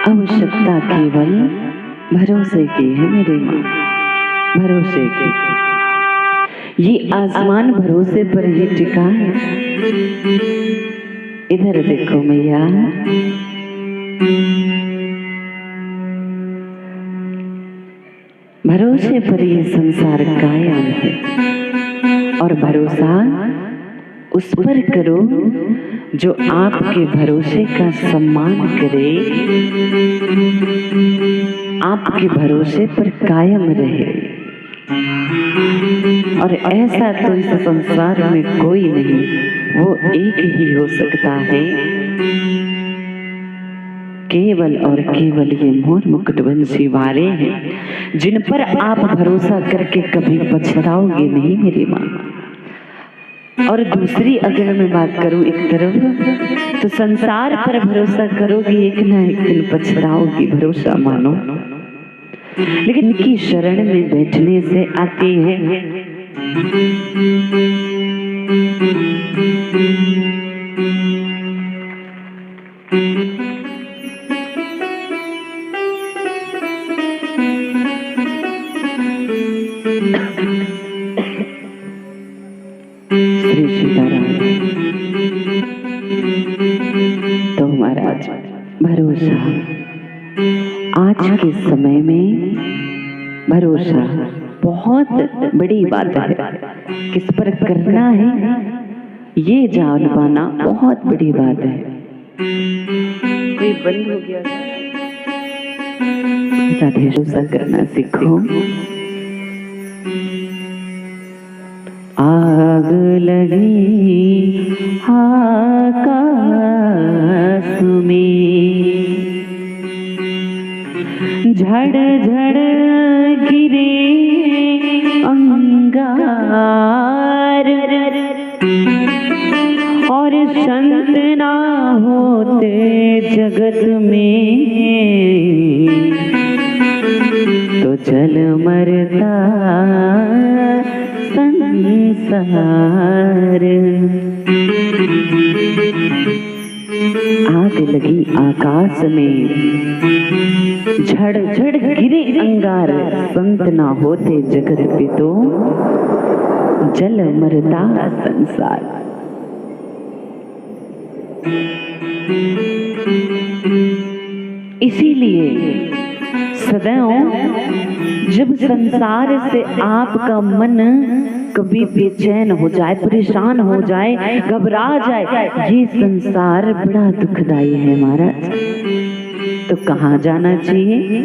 आवश्यकता केवल भरोसे की है मेरी माँ, भरोसे की। ये आसमान भरोसे पर ही टिका है। इधर देखो मैया, भरोसे पर ये संसार कायम है और भरोसा उस पर करो जो आपके भरोसे का सम्मान करे, आपके भरोसे पर कायम रहे। और ऐसा तो इस संसार में कोई नहीं, वो एक ही हो सकता है। केवल और केवल ये मोर मुकुटवंशी वाले हैं जिन पर आप भरोसा करके कभी पछताओगे नहीं मेरी माँ। और दूसरी अगर मैं बात करूं एक तरफ, तो संसार पर भरोसा करोगी एक ना एक दिन पछताओगी, भरोसा मानो। लेकिन इनकी शरण में बैठने से आती है श्री सीताराम। तो महाराज भरोसा आज के समय में भरोसा बहुत बड़ी बात है। किस पर करना है ये जान पाना बहुत बड़ी बात है। कोई बंद हो गया, भरोसा करना सीखो। आग लगी आकाश में, झड़ झड़ गिरे अंगार, और संत ना होते जगत में तो चल मरता संसार। आग लगी आकाश में, झड़ झड़ गिरे अंगार, संत ना होते जगत पे तो जल मरता संसार। इसीलिए सदैव जब संसार से आपका मन कभी बेचैन हो जाए, परेशान हो जाए, घबरा जाए, ये संसार बड़ा दुखदाई है महाराज, तो कहाँ जाना चाहिए?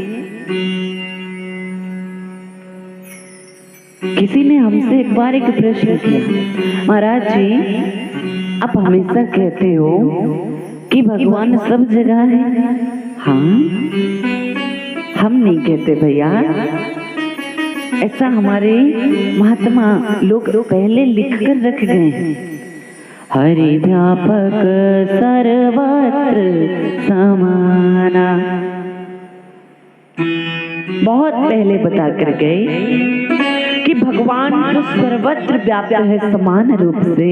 किसी ने हमसे एक बार एक प्रश्न किया, महाराज जी आप हमेशा कहते हो कि भगवान सब जगह है। हाँ, हम नहीं कहते भैया, ऐसा हमारे महात्मा लोग पहले लिख कर रख गए हैं। हरि व्यापक सर्वत्र समाना, बहुत पहले बता कर गए कि भगवान तो सर्वत्र व्याप्त है समान रूप से।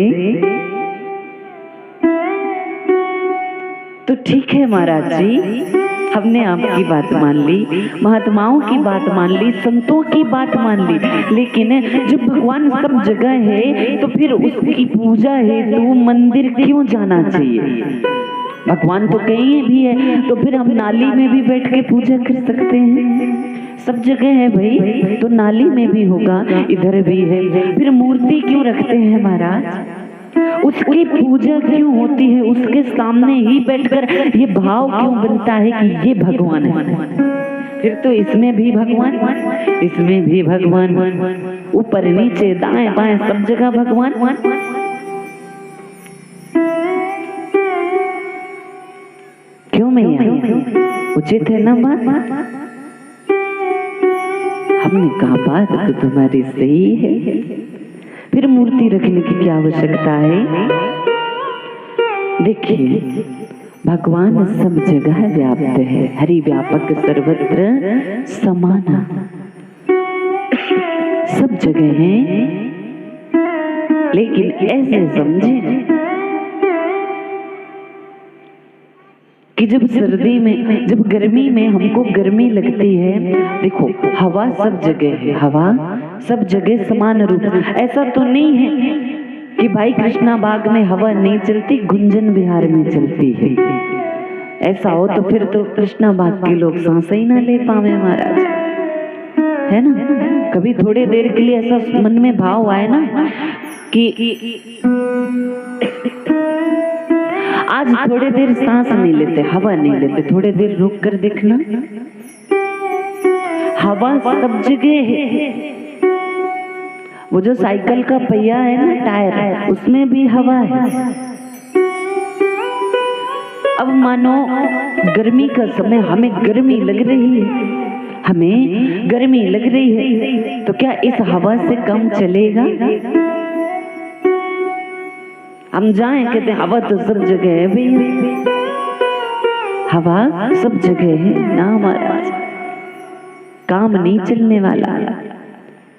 तो ठीक है महाराज जी, हमने आपकी बात मान ली, महात्माओं की बात मान ली, संतों की बात मान ली, लेकिन जब भगवान सब जगह है तो फिर उसकी पूजा हेतु मंदिर क्यों जाना चाहिए? भगवान तो कहीं भी है, तो फिर हम नाली में भी बैठ के पूजा कर सकते हैं। सब जगह है भाई, तो नाली में भी होगा, इधर भी है, फिर मूर्ति क्यों रखते हैं महाराज? उसकी पूजा क्यों होती है? उसके सामने ही बैठकर ये भाव क्यों बनता है कि ये भगवान है? फिर तो इसमें भी भगवान, इसमें भी भगवान, ऊपर नीचे दाएं बाएं सब जगह भगवान। क्यों मैया, उचित है ना बात? हमने कहा बात तो तुम्हारी सही है, फिर मूर्ति रखने की क्या आवश्यकता है? देखिए भगवान सब जगह व्याप्त है, हरि व्यापक सर्वत्र समाना, सब जगह है। लेकिन ऐसे समझे कि जब सर्दी में, जब गर्मी में हमको गर्मी लगती है, देखो हवा सब जगह है, हवा सब जगह समान रूप, ऐसा तो नहीं है कि भाई कृष्णा बाग में हवा नहीं चलती, गुंजन बिहार में चलती है। ऐसा हो तो फिर तो कृष्णा बाग के लोग सांस ही ना ले पावे महाराज, है ना। कभी थोड़े देर के लिए ऐसा मन में भाव आए ना कि आज थोड़े देर सांस नहीं लेते, हवा नहीं लेते, थोड़े देर रुक कर देखना, हवा सब जगह है। वो जो साइकिल का पहिया है ना, टायर, उसमें भी हवा है। अब मानो गर्मी का समय, हमें गर्मी लग रही है, हमें गर्मी लग रही है, तो क्या इस हवा से कम चलेगा? हम जाएं, कहते हैं हवा तो सब जगह है भैया, हवा सब जगह है ना महाराज, काम नहीं चलने वाला।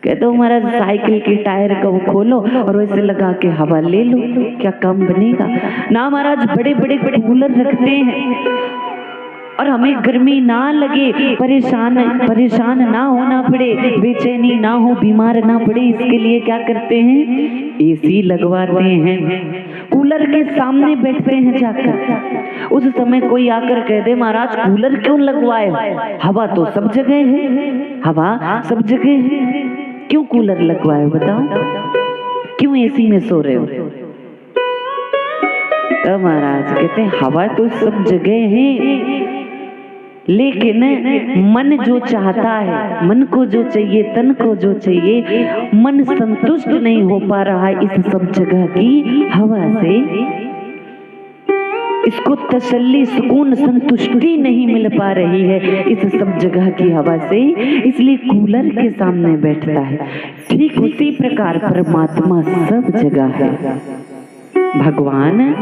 कहते हो महाराज साइकिल के टायर का वो खोलो और वैसे लगा के हवा ले लो, क्या काम बनेगा? ना महाराज, बड़े बड़े कूलर रखते हैं और हमें गर्मी ना लगे, परेशान ना होना पड़े, बेचैनी ना हो, बीमार ना पड़े, इसके लिए क्या करते हैं? एसी लगवाते हैं, कूलर के सामने बैठते हैं जाकर। उस समय कोई आकर कह दे महाराज कूलर क्यों लगवाए? हवा तो सब जगह है, हवा सब जगह है, क्यों कूलर लगवाए बताओ? क्यों एसी में सो रहे हो? तो महाराज कहते हैं हवा तो सब जगह है, लेकिन मन जो चाहता है, मन को जो चाहिए, तन को जो चाहिए, मन संतुष्ट नहीं हो पा रहा है इस सब जगह की हवा से, इसको तसल्ली, सुकून, संतुष्टि नहीं मिल पा रही है इस सब जगह की हवा से, इसलिए कूलर के सामने बैठता है। ठीक उसी प्रकार परमात्मा सब जगह है, भगवान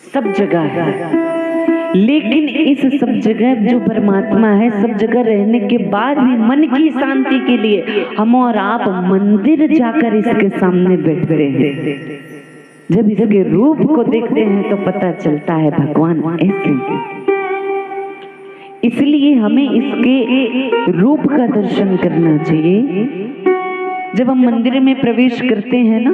सब जगह है, लेकिन इस सब जगह जो परमात्मा है, सब जगह रहने के बाद भी मन की शांति के लिए हम और आप मंदिर जाकर इसके सामने बैठते हैं। जब इसके रूप को देखते हैं तो पता चलता है भगवान ऐसे, इसलिए हमें इसके रूप का दर्शन करना चाहिए। जब हम मंदिर में प्रवेश करते हैं ना,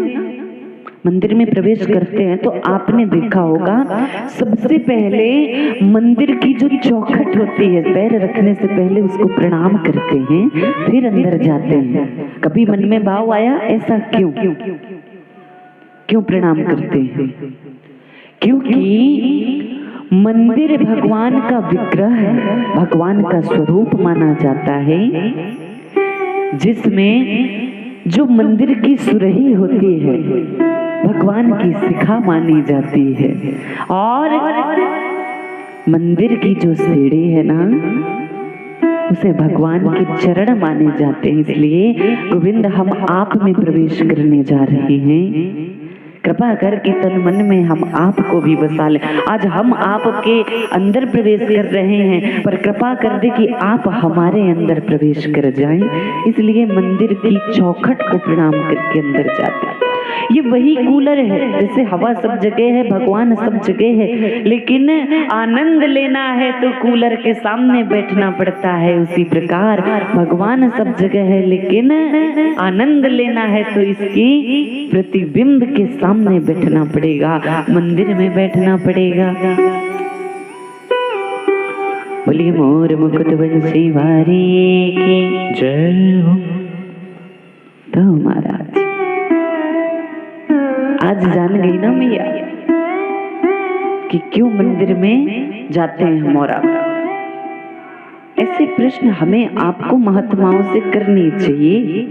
मंदिर में प्रवेश करते हैं तो आपने देखा होगा सबसे पहले मंदिर की जो चौखट होती है, पैर रखने से पहले उसको प्रणाम करते हैं, फिर अंदर जाते हैं। कभी मन में भाव आया ऐसा क्यों प्रणाम करते हैं? क्योंकि मंदिर भगवान का विग्रह है, भगवान का स्वरूप माना जाता है, जिसमें जो मंदिर की सुरही होती है भगवान की शिखा मानी जाती है, और मंदिर की जो सीढ़ी है ना उसे भगवान के चरण माने जाते हैं। इसलिए गोविंद हम आप में प्रवेश करने जा रहे हैं, कृपा करके तन मन में हम आपको भी बसा लें। आज हम आपके अंदर प्रवेश कर रहे हैं, पर कृपा कर दे कि आप हमारे अंदर प्रवेश कर जाएं। इसलिए मंदिर की चौखट को प्रणाम करके अंदर जाते हैं। ये वही कूलर है, जैसे हवा सब जगह है, भगवान सब जगह है, लेकिन आनंद लेना है तो कूलर के सामने बैठना पड़ता है। उसी प्रकार भगवान सब जगह है, लेकिन आनंद लेना है तो इसकी प्रतिबिंब के सामने बैठना पड़ेगा, मंदिर में बैठना पड़ेगा। बोलिए मोर मुकुट बंसी वारी की जय हो। तो महाराज आज जान गई ना मैया कि क्यों मंदिर में जाते हैं हम और आप। ऐसे प्रश्न हमें आपको महात्माओं से करने चाहिए।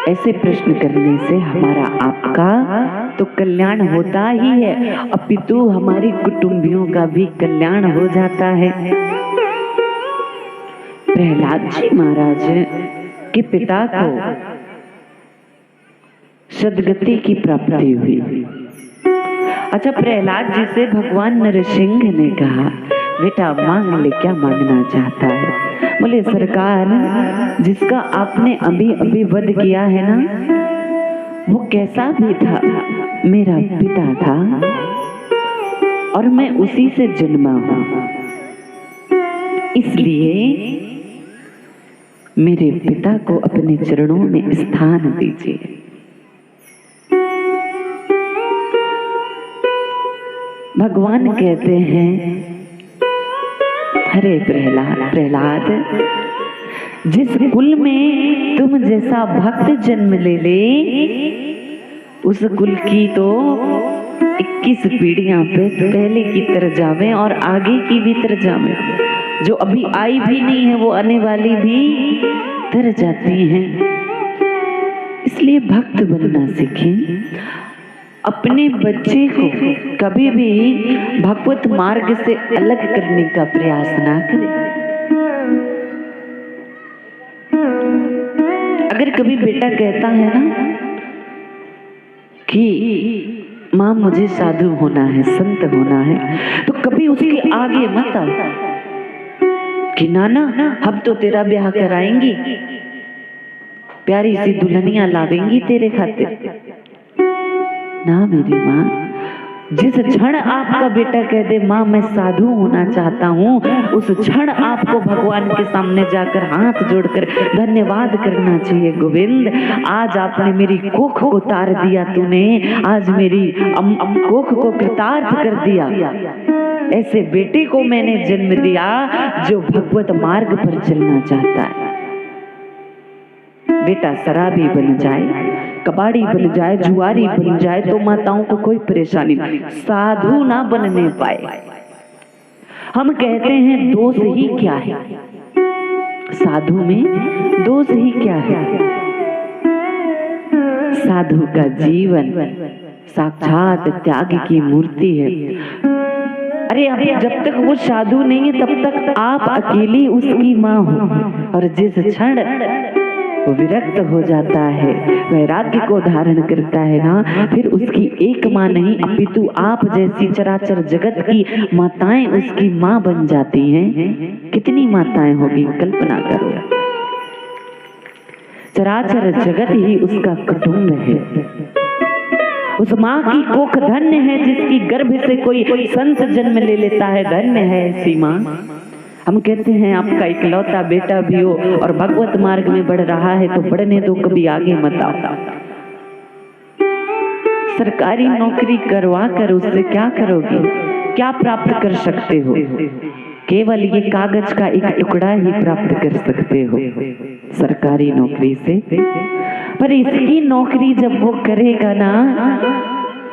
ऐसे प्रश्न करने से हमारा आपका तो कल्याण होता ही है, अपितु हमारी कुटुंबियों का भी कल्याण हो जाता है। प्रहलाद जी महाराज के पिता को सदगति की प्राप्ति हुई। अच्छा, प्रहलाद जी से भगवान नरसिंह ने कहा बेटा मांग ले, क्या मांगना चाहता है? बोले सरकार, जिसका आपने अभी अभी वध किया है ना, वो कैसा भी था, मेरा पिता था और मैं उसी से जन्मा हूं, इसलिए मेरे पिता को अपने चरणों में स्थान दीजिए। भगवान कहते हैं, अरे प्रहलाद, जिस कुल में तुम जैसा भक्त जन्म ले ले, उस कुल की तो 21 पीढ़ियां पे पहले की तर जावे और आगे की भी तर जावे, जो अभी आई भी नहीं है वो आने वाली भी तर जाती हैं। इसलिए भक्त बनना सीखें। अपने बच्चे को कभी भी भगवत मार्ग से अलग करने का प्रयास ना करें। अगर कभी बेटा कहता है ना कि माँ मुझे साधु होना है, संत होना है, तो कभी उसके आगे मत आओ कि नाना हम तो तेरा ब्याह कराएंगी, प्यारी सी दुल्हनिया ला देंगी तेरे खातिर। ना मेरी माँ, जिस क्षण आपका बेटा कह दे माँ मैं साधु होना चाहता हूँ, उस क्षण आपको भगवान के सामने जाकर हाथ जोड़कर धन्यवाद करना चाहिए। गोविंद, आज आपने मेरी कोख को तार दिया, तूने आज मेरी कोख को कृतार्थ कर दिया। ऐसे बेटे को मैंने जन्म दिया जो भगवत मार्ग पर चलना चाहता है। बेटा शराबी बन जाए, कबाड़ी बन जाए, जुआरी बन जाए तो माताओं को कोई परेशानी नहीं, साधु ना बनने पाए। हम कहते हैं दोष ही क्या है, साधु में दोष ही क्या है? साधु का जीवन साक्षात त्याग की मूर्ति है। अरे जब तक वो साधु नहीं है तब तक आप अकेली उसकी माँ हो, और जिस क्षण वो विरक्त हो जाता है, वैराग्य को धारण करता है ना, फिर उसकी एक माँ नहीं अपितु आप जैसी चराचर जगत की माताएं उसकी माँ बन जाती हैं। कितनी माताएं होगी, कल्पना करो। चराचर जगत ही उसका कुटुंब है। उस माँ की कोख धन्य है जिसकी गर्भ से कोई संत जन्म ले लेता है, धन्य है ऐसी माँ। हम कहते हैं आपका इकलौता बेटा भी हो और भगवत मार्ग में बढ़ रहा है तो बढ़ने दो, कभी आगे मत आओ। सरकारी नौकरी करवा कर उससे क्या करोगे, क्या प्राप्त कर सकते हो? केवल ये कागज का एक टुकड़ा ही प्राप्त कर सकते हो सरकारी नौकरी से। पर इसकी नौकरी जब वो करेगा ना,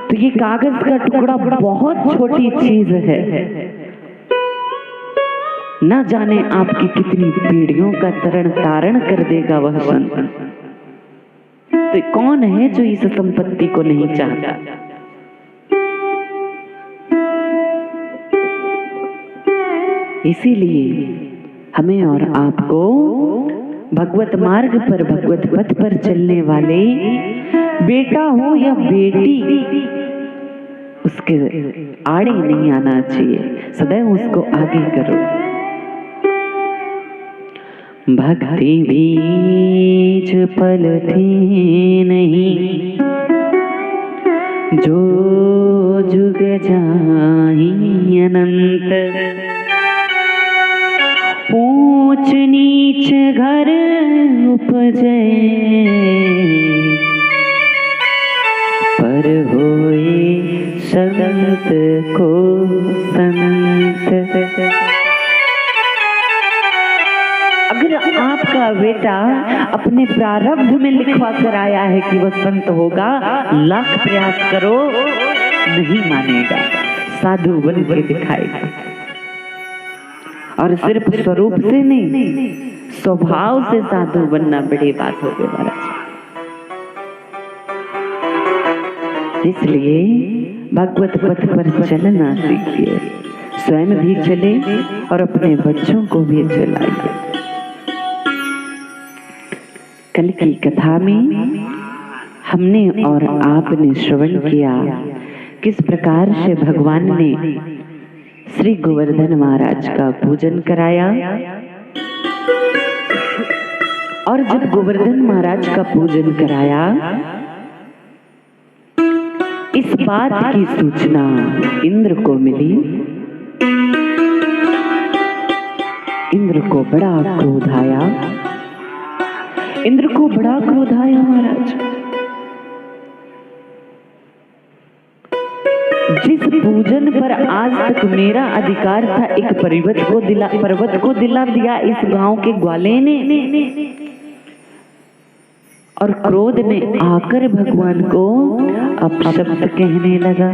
तो ये कागज का टुकड़ा बहुत छोटी चीज है। ना जाने आपकी कितनी पीढ़ियों का तरण तारण कर देगा वह संत। तो कौन है जो इस संपत्ति को नहीं चाहता? इसीलिए हमें और आपको भगवत मार्ग पर, भगवत पथ पर चलने वाले बेटा हो या बेटी, उसके आड़े नहीं आना चाहिए, सदैव उसको आगे करो। भक्ति बीज पलते नहीं, जो जुग जाहि अनंत। ऊंच नीच घर उपजे, पर होए संत को संत। अगर आपका बेटा अपने प्रारब्ध में लिखवा कर आया है कि वह संत होगा, लाख प्रयास करो नहीं मानेगा, साधु बन के दिखाएगा। और सिर्फ स्वरूप से नहीं, स्वभाव से साधु बनना बड़ी बात हो गई महाराज। इसलिए भगवत पथ पर चलना सीखिए, स्वयं भी चले और अपने बच्चों को भी चलाइए। कल की कथा में हमने और आपने श्रवण किया किस प्रकार से भगवान ने श्री गोवर्धन महाराज का पूजन कराया। और जब गोवर्धन महाराज का पूजन कराया बात की सूचना इंद्र को मिली। इंद्र को बड़ा क्रोध आया। इंद्र को बड़ा क्रोध आया महाराज। जिस पूजन पर आज तक मेरा अधिकार था, एक पर्वत को दिला दिया इस गांव के ग्वाले ने, और क्रोध ने आकर भगवान को अपशब्द कहने लगा।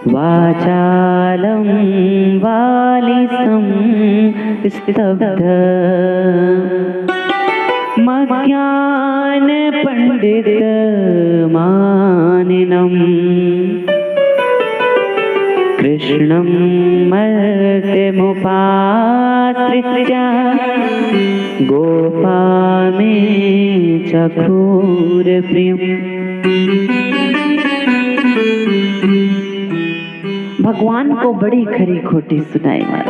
वाचालं वालिसं स्तब्ध मज्ञान पंडित मानिनम् कृष्णं मर्त्यमुपाश्रित्य गोपा में चखुर प्रियम्। भगवान को बड़ी खरी खोटी सुनाई महाराज।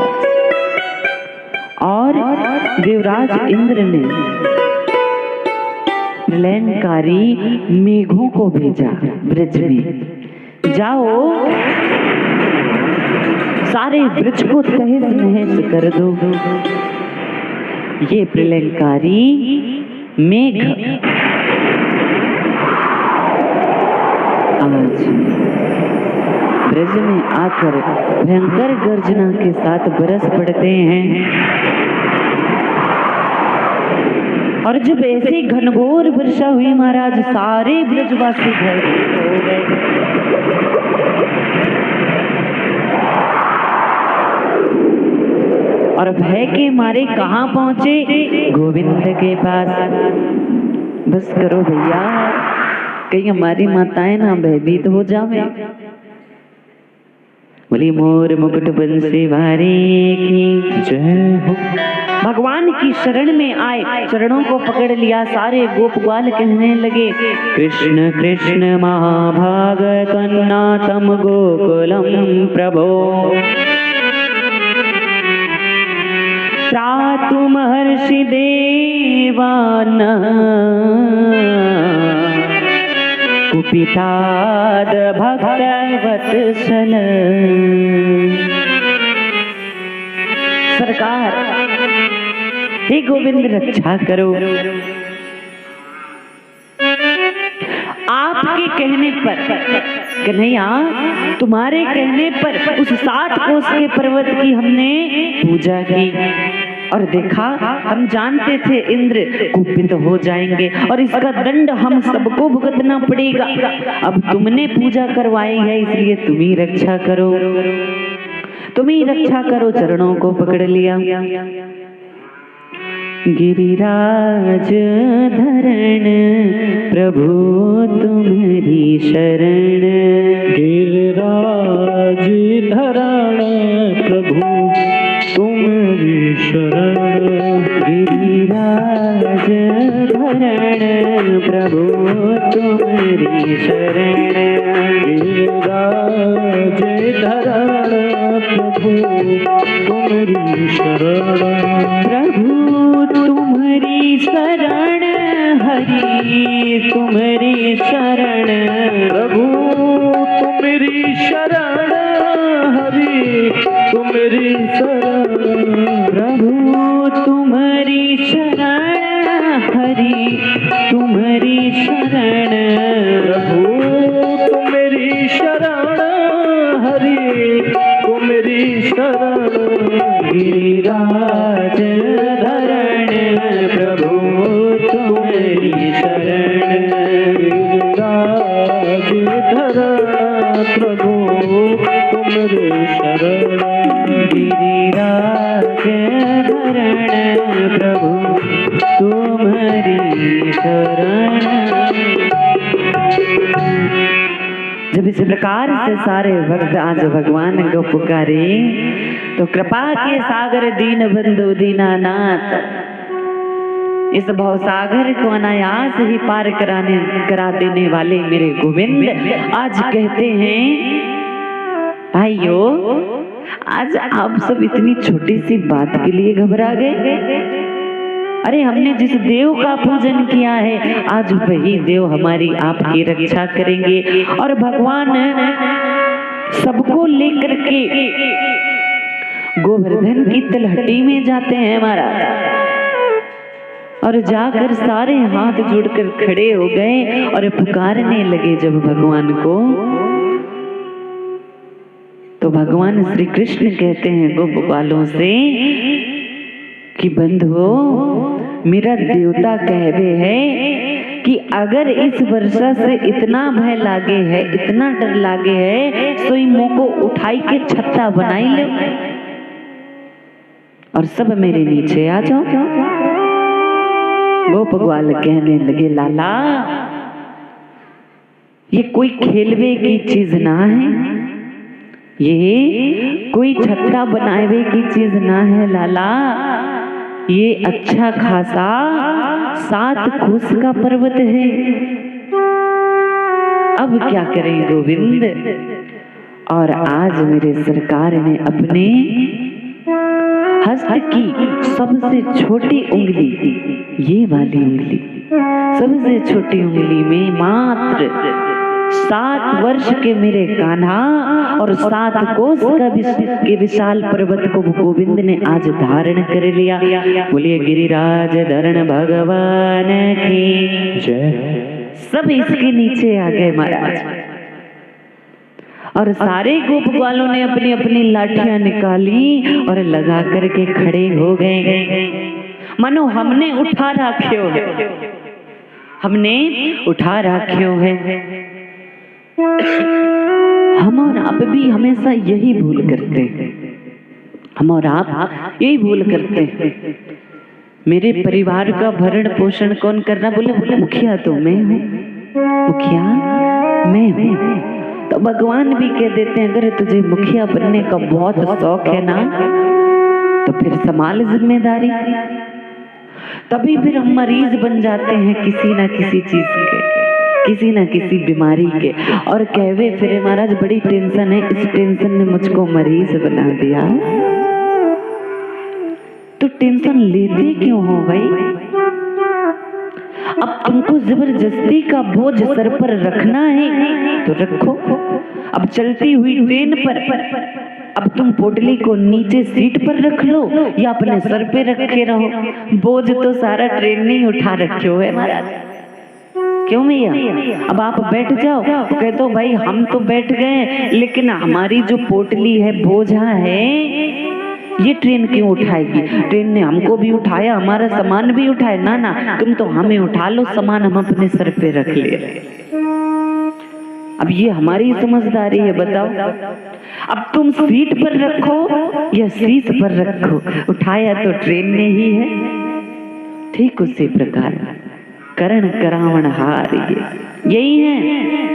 और देवराज इंद्र ने प्रलयंकारी मेघों को भेजा ब्रज में, जाओ सारे ब्रज को तहस नहस कर दो। ये प्रलयंकारी मेघ आज ब्रज में आकर भयंकर गर्जना के साथ बरस पड़ते हैं। और जब ऐसे घनघोर वर्षा हुई महाराज, सारे ब्रजवासी भयभीत हो गए। और भय के मारे कहाँ पहुंचे? गोविंद के पास। बस करो भैया, कहीं हमारी माताएं ना भयभीत हो जावे। बोली मोर मुकुट बंसी वारी की जय हो। भगवान की शरण में आए, चरणों को पकड़ लिया। सारे गोप ग्वाल कहने लगे, कृष्ण कृष्ण महाभाग कन्नाथम गोकुलम प्रभो त्रातु महर्षि देवान कुपिताद भक्तवत्सल। सरकार, हे गोविंद रक्षा करो। आपके कहने पर कन्हैया, तुम्हारे कहने पर उस 7 कोस के पर्वत की हमने पूजा की और देखा, हम जानते थे इंद्र कुपित हो जाएंगे और इसका दंड हम सबको भुगतना पड़ेगा। अब तुमने पूजा करवाई है, इसलिए तुम ही रक्षा करो, तुम ही रक्षा करो। चरणों को पकड़ लिया। गिरिराज धरण प्रभु तुम्हारी शरण। गिरिराज धरण प्रभु तुम्हारी शरण। गिरिराज धरण प्रभु तुम्हारी शरण। गिरिराज धरण प्रभु तुम्हारी शरण। प्रभु तुम्हारी शरण, हरि तुम्हारी शरण। प्रभु तुम्हारी शरण, हरि तुम्हारी शरण। प्रभु तुम्हारी शरण, हरि तुम्हारी शरण। प्रभु तुम्हारी शरण, हरि तुम्हारी शरण। गिरिराज धरण प्रभु तुम्हारी शरण। गिरिराज धरण प्रभु तुम्हारी शरण। गिरिराज धरण प्रभु तुम्हारी शरण। जब इस प्रकार से सारे भक्त आज भगवान को पुकारे, तो कृपा के सागर दीन बंधु दीनानाथ, इस भवसागर को अनायास ही पार करा देने वाले मेरे गोविंद आज कहते हैं, भाइयों आज आप सब इतनी छोटी सी बात के लिए घबरा गए। अरे हमने जिस देव का पूजन किया है आज वही देव हमारी आपकी रक्षा करेंगे। और भगवान सबको लेकर के गोवर्धन की तलहटी में जाते हैं महाराज, और जाकर सारे हाथ जोड़कर खड़े हो गए और पुकारने लगे जब भगवान को, तो भगवान श्री कृष्ण कहते हैं गोप बालों से कि बंधुओ, मेरा देवता कहवे है कि अगर इस वर्षा से इतना भय लागे है, इतना डर लागे है, तो इन मुंह को उठाई के छत्ता बनाई ले और सब मेरे नीचे आ जाओ। गोप ग्वाल कहने लगे लाला, ये कोई खेलवे की चीज ना है, ये कोई छत्ता बनावे की चीज ना है लाला, ये अच्छा खासा 7 कोस का पर्वत है। अब क्या करें गोविंद? और आज मेरे सरकार ने अपने हस्त की सबसे छोटी उंगली, ये वाली उंगली, सबसे छोटी उंगली में मात्र 7 वर्ष के मेरे कान्हा और 7 कोस के विशाल पर्वत को गोविंद ने आज धारण कर लिया। बोलिए गिरिराज धरण भगवान की जय। सब इसके नीचे आ गए महाराज, और सारे गोप ग्वालों ने अपनी अपनी लाठियां निकाली और लगा करके खड़े हो गए, मानो हमने उठा रखियो है, हमने उठा रखियो है। हम और आप भी हमेशा यही भूल करते हैं, हम और आप यही भूल करते हैं। मेरे परिवार का भरण पोषण कौन करना? बोले मुखिया तो मैं हूँ, मुखिया मैं हूँ। तो भगवान भी कह देते हैं अगर तुझे मुखिया बनने का बहुत शौक है ना, तो फिर संभाल जिम्मेदारी। तभी फिर हम मरीज बन जाते हैं किसी ना किसी चीज के, किसी ना किसी बीमारी के, और कहवे फिर महाराज बड़ी टेंशन है, इस टेंशन ने मुझको मरीज बना दिया। तो टेंशन लेते क्यों हो भाई? अब तुमको जबरदस्ती का बोझ सर पर रखना है तो रखो। अब चलती हुई ट्रेन पर अब तुम पोटली को नीचे सीट पर रख लो या अपने सर पे रखे रहो, बोझ तो सारा ट्रेन ने ही उठा रखे हो है महाराज। क्यों भैया? अब आप बैठ जाओ तो कह दो भाई हम तो बैठ गए, लेकिन हमारी जो पोटली है, बोझा है, ये ट्रेन क्यों उठाएगी? ट्रेन ने हमको भी उठाया, हमारा सामान भी उठाया। ना ना, तुम तो हमें उठा लो, सामान हम अपने सर पे रख ले। अब ये हमारी समझदारी है, बताओ। अब तुम सीट पर रखो या शीश पर रखो, उठाया तो ट्रेन ने ही है। ठीक उसी प्रकार करण करावण हार यही है।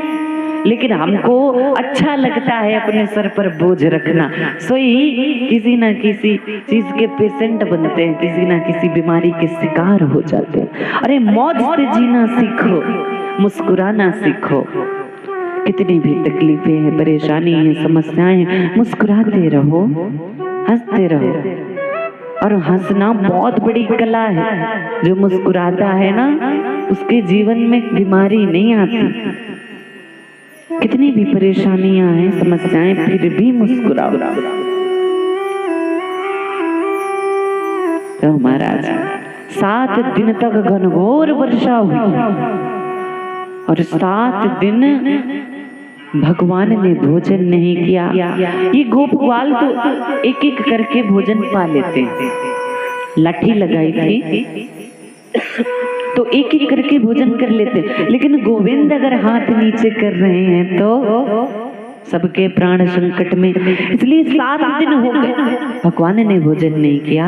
लेकिन हमको अच्छा लगता है अपने सर पर बोझ रखना, सोई किसी ना किसी चीज के पेशेंट बनते हैं, किसी ना किसी बीमारी के शिकार हो जाते हैं। अरे मौज से जीना सीखो, मुस्कुराना सीखो। कितनी भी तकलीफें हैं, परेशानी है, समस्याएं हैं, मुस्कुराते रहो, हंसते रहो। और हंसना बहुत बड़ी कला है। जो मुस्कुराता है ना, उसके जीवन में बीमारी नहीं आती। कितनी भी परेशानियां हैं, समस्याएं, फिर भी मुस्कुराओ। तो महाराज 7 दिन तक घनघोर वर्षा हुई और 7 दिन भगवान ने भोजन नहीं किया। ये गोप ग्वाल तो एक एक करके भोजन पा लेते हैं। लाठी लगाई थी तो एक एक करके भोजन कर लेते, लेकिन गोविंद अगर हाथ नीचे कर रहे हैं तो सबके प्राण संकट में। इसलिए 7 दिन हो गए भगवान ने भोजन नहीं किया।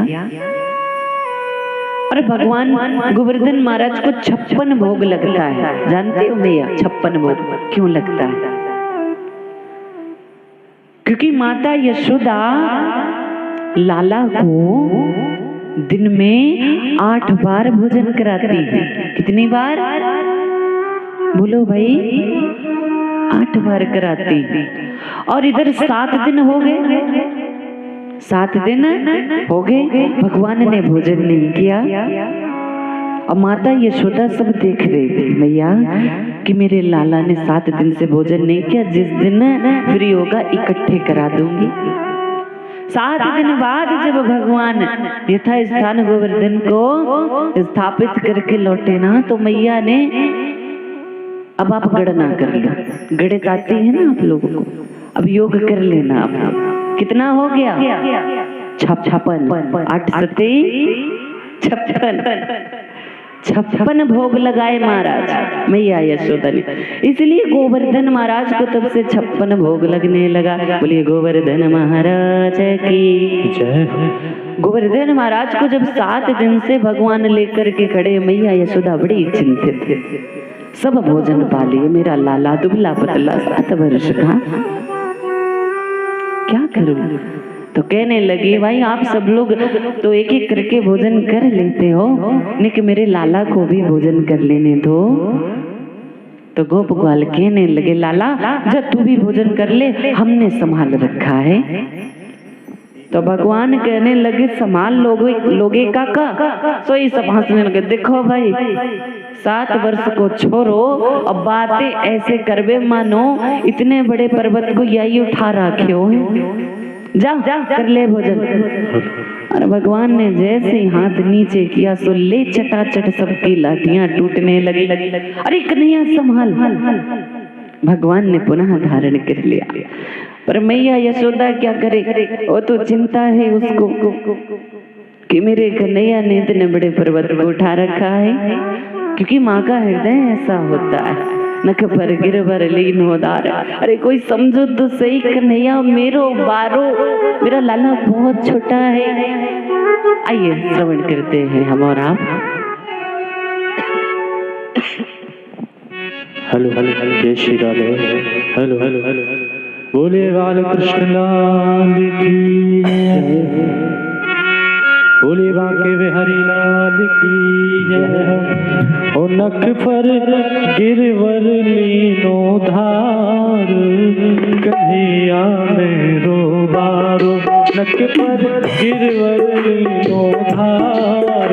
और भगवान गोवर्धन महाराज को 56 भोग लगता है। जानते हो भैया 56 भोग क्यों लगता है? क्योंकि माता यशोदा लाला को दिन में 8 बार भोजन कराती है। कितनी बार बोलो भाई? 8 बार कराती है। और इधर 7 दिन हो गए, 7 दिन हो गए भगवान ने भोजन नहीं किया। और माता यशोदा सब देख रही थी मैया कि मेरे लाला ने 7 दिन से भोजन नहीं किया, जिस दिन फ्री होगा इकट्ठे करा दूंगी। 7 दिन बाद जब भगवान यथा स्थान गोवर्धन को स्थापित करके लौटे ना, तो मैया ने, अब आप गणना कर लो, गणित आती है ना आप लोगों को, अब योग कर लेना आप। कितना हो गया? 56। 8 सते 56 भोग लगाए महाराज मैया यशोदा ने। इसलिए गोवर्धन महाराज को तब से 56 भोग लगने लगा। बोलिए गोवर्धन महाराज की जय। गोवर्धन महाराज को जब 7 दिन से भगवान लेकर के खड़े, मैया यशोदा बड़ी चिंतित थे। सब भोजन पा लिए, मेरा लाला दुबला पतला 7 वर्ष का, क्या करूं? तो कहने लगे भाई आप सब लोग तो एक एक करके भोजन कर लेते हो, लेकिन मेरे लाला को भी भोजन कर लेने दो। तो गोप ग्वाल कहने लगे लाला जब तू भी भोजन कर ले, हमने संभाल रखा है। तो भगवान कहने लगे संभाल लोगे काका? सोई सब हंसने लगे। देखो भाई 7 वर्ष को छोड़ो, अब बातें ऐसे करवे मानो इतने बड़े पर्वत को यही उठा रखे हो। जा कर ले भोजन। और भगवान ने जैसे ही हाथ नीचे किया सो ले चटाचट सबकी लाठियां टूटने लगी। अरे कन्हैया संभाल। भगवान ने पुनः धारण कर लिया। पर मैया यशोदा क्या करे, वो तो चिंता है उसको कि मेरे कन्हैया ने इतने बड़े पर्वत को उठा रखा है, क्योंकि माँ का हृदय ऐसा होता है, नख पर गिरवर लीन होदार। अरे कोई समझो तो सही कन्हैया मेरो बारो, मेरा लाला बहुत छोटा है। आइए श्रवण करते हैं हम और आप। हेलो हेलो जय Shri Radhe. Hello hello hello बोले बाल कृष्ण लाल की जय, बोले बांके बिहारी लाल की जय। ओ नख पर गिरवर लीनो धार, कन्हैया मेरो बारो। नख पर गिरवर लीनो धार,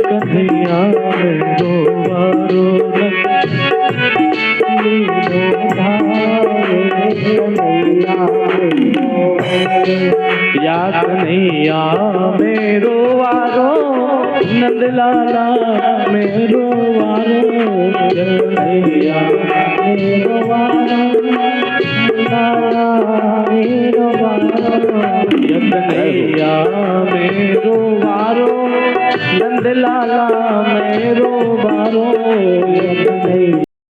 कन्हैया मेरो बारो। या कन्हैया मेरो वारो, नंद लाला मेरो वारो। कन्हैया मेरो वारो, लाला मेरो वारो। कन्हैया मेरो वारो, नंद लाला मेरो वारो।